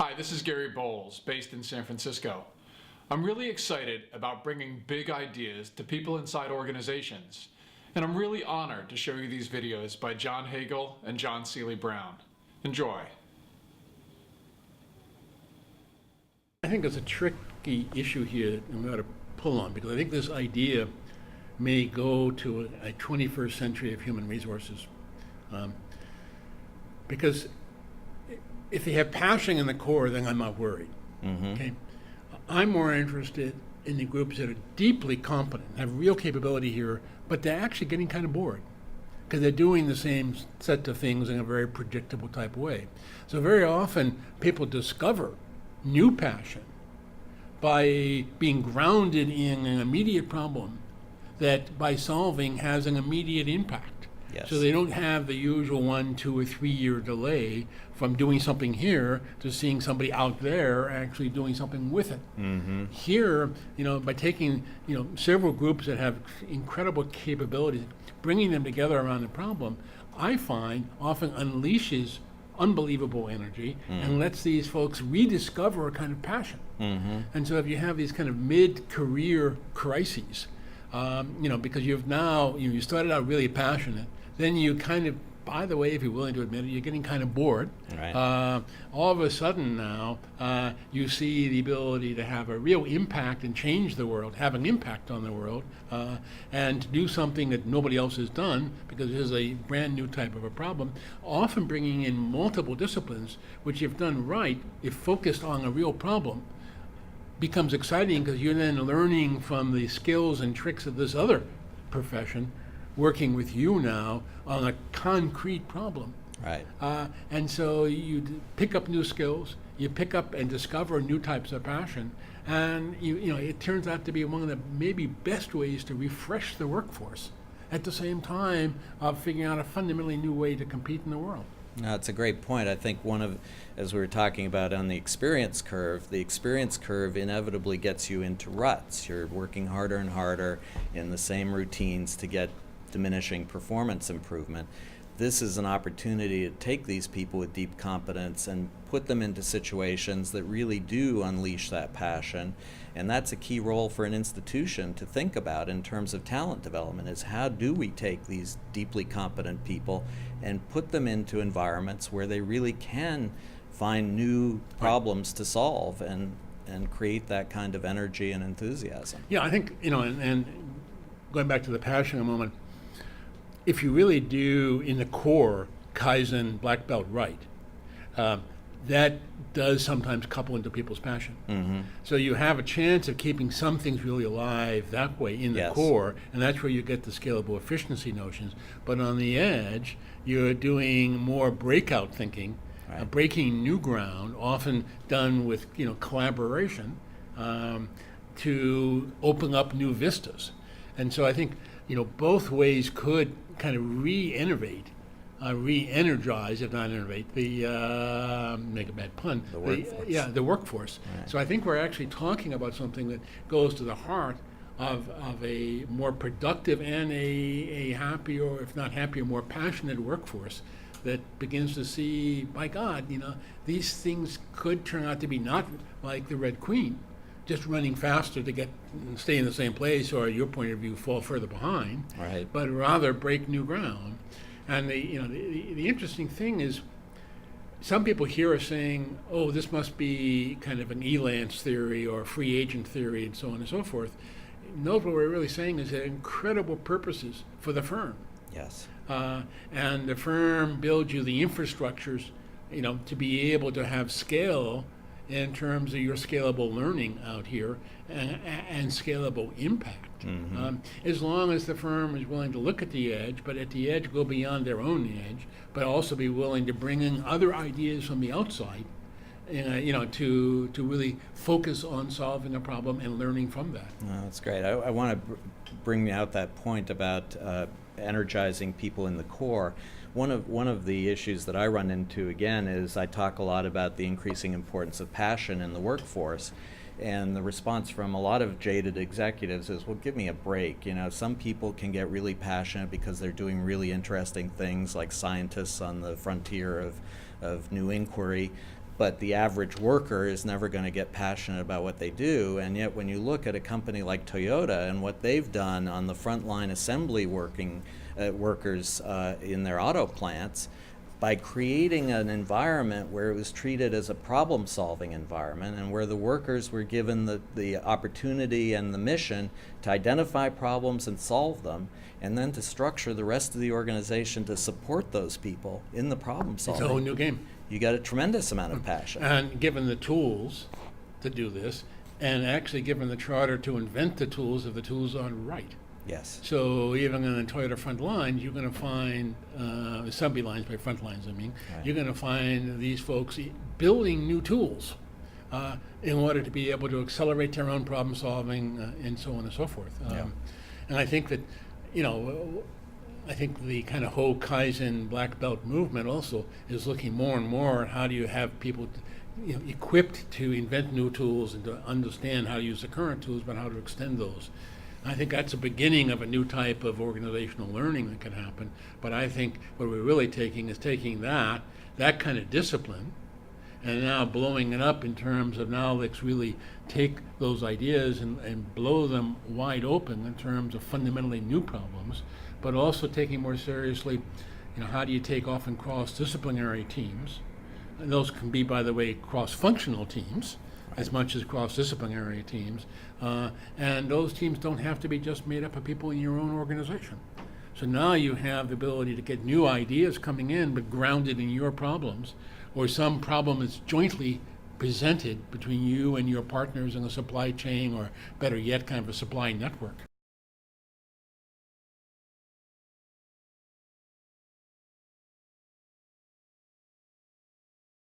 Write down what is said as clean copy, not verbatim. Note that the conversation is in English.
Hi, this is Gary Bowles, based in San Francisco. I'm really excited about bringing big ideas to people inside organizations, and I'm really honored to show you these videos by John Hagel and John Seely Brown. Enjoy. I think it's a tricky issue here that we ought to pull on, because I think this idea may go to a 21st century of human resources. Because if they have passion in the core, then I'm not worried. Okay, I'm more interested in the groups that are deeply competent, have real capability here, but they're actually getting kind of bored because they're doing the same set of things in a very predictable type of way. So very often people discover new passion by being grounded in an immediate problem that by solving has an immediate impact. Yes. So they don't have the usual 1, 2, or 3 year delay from doing something here to seeing somebody out there actually doing something with it. Here, by taking, several groups that have incredible capabilities, bringing them together around the problem, I find often unleashes unbelievable energy and lets these folks rediscover a kind of passion. And so if you have these kind of mid-career crises, because you've now, you started out really passionate, then you kind of, by the way, if you're willing to admit it, you're getting kind of bored. Right. All of a sudden now, you see the ability to have a real impact and change the world, have an impact on the world, and to do something that nobody else has done, because this is a brand new type of a problem, often bringing in multiple disciplines, which if done right, if focused on a real problem, becomes exciting because you're then learning from the skills and tricks of this other profession working with you now on a concrete problem. Right. And so you pick up new skills, you pick up and discover new types of passion, and it turns out to be one of the maybe best ways to refresh the workforce at the same time of figuring out a fundamentally new way to compete in the world. No, it's a great point. I think as we were talking about on the experience curve inevitably gets you into ruts. You're working harder and harder in the same routines to get diminishing performance improvement. This is an opportunity to take these people with deep competence and put them into situations that really do unleash that passion. And that's a key role for an institution to think about in terms of talent development, is how do we take these deeply competent people and put them into environments where they really can find new problems to solve and create that kind of energy and enthusiasm. Yeah, I think, and going back to the passion a moment, if you really do in the core Kaizen black belt right, that does sometimes couple into people's passion. So you have a chance of keeping some things really alive that way in the Yes. core, and that's where you get the scalable efficiency notions. But on the edge, you're doing more breakout thinking, Right. breaking new ground, often done with collaboration, to open up new vistas. And so I think both ways could kind of re-innovate, re-energize, if not innovate, the make a bad pun, The workforce. the workforce. Right. So I think we're actually talking about something that goes to the heart of a more productive and a happier, if not happier, more passionate workforce that begins to see, by God, these things could turn out to be not like the Red Queen, just running faster to stay in the same place, or your point of view, fall further behind, Right. but rather break new ground. And the interesting thing is, some people here are saying, oh, this must be kind of an Elance theory or free agent theory and so on and so forth. Note what we're really saying is that incredible purposes for the firm. Yes. And the firm builds you the infrastructures, to be able to have scale in terms of your scalable learning out here and scalable impact. As long as the firm is willing to look at the edge, but at the edge go beyond their own edge, but also be willing to bring in other ideas from the outside, to really focus on solving a problem and learning from that. No, that's great. I want to bring out that point about energizing people in the core. One of the issues that I run into, again, is I talk a lot about the increasing importance of passion in the workforce. And the response from a lot of jaded executives is, well, give me a break. Some people can get really passionate because they're doing really interesting things, like scientists on the frontier of new inquiry. but the average worker is never going to get passionate about what they do. And yet when you look at a company like Toyota and what they've done on the frontline assembly workers in their auto plants, by creating an environment where it was treated as a problem-solving environment and where the workers were given the opportunity and the mission to identify problems and solve them, and then to structure the rest of the organization to support those people in the problem It's a whole solving. new game. You got a tremendous amount of passion. And given the tools to do this, and actually given the charter to invent the tools if the tools aren't right. Yes. So even on the Toyota front lines, you're going to find assembly lines, by front lines I mean, Right. you're going to find these folks building new tools in order to be able to accelerate their own problem solving and so on and so forth. Yeah. And I think that, I think the kind of whole Kaizen black belt movement also is looking more and more at how do you have people equipped to invent new tools and to understand how to use the current tools, but how to extend those. I think that's a beginning of a new type of organizational learning that can happen. But I think what we're really taking is taking that kind of discipline, and now blowing it up in terms of now let's really take those ideas and blow them wide open in terms of fundamentally new problems, but also taking more seriously, how do you take often cross-disciplinary teams? And those can be, by the way, cross-functional teams, as much as cross-disciplinary teams. And those teams don't have to be just made up of people in your own organization. So now you have the ability to get new ideas coming in, but grounded in your problems, or some problem that's jointly presented between you and your partners in the supply chain, or better yet, kind of a supply network.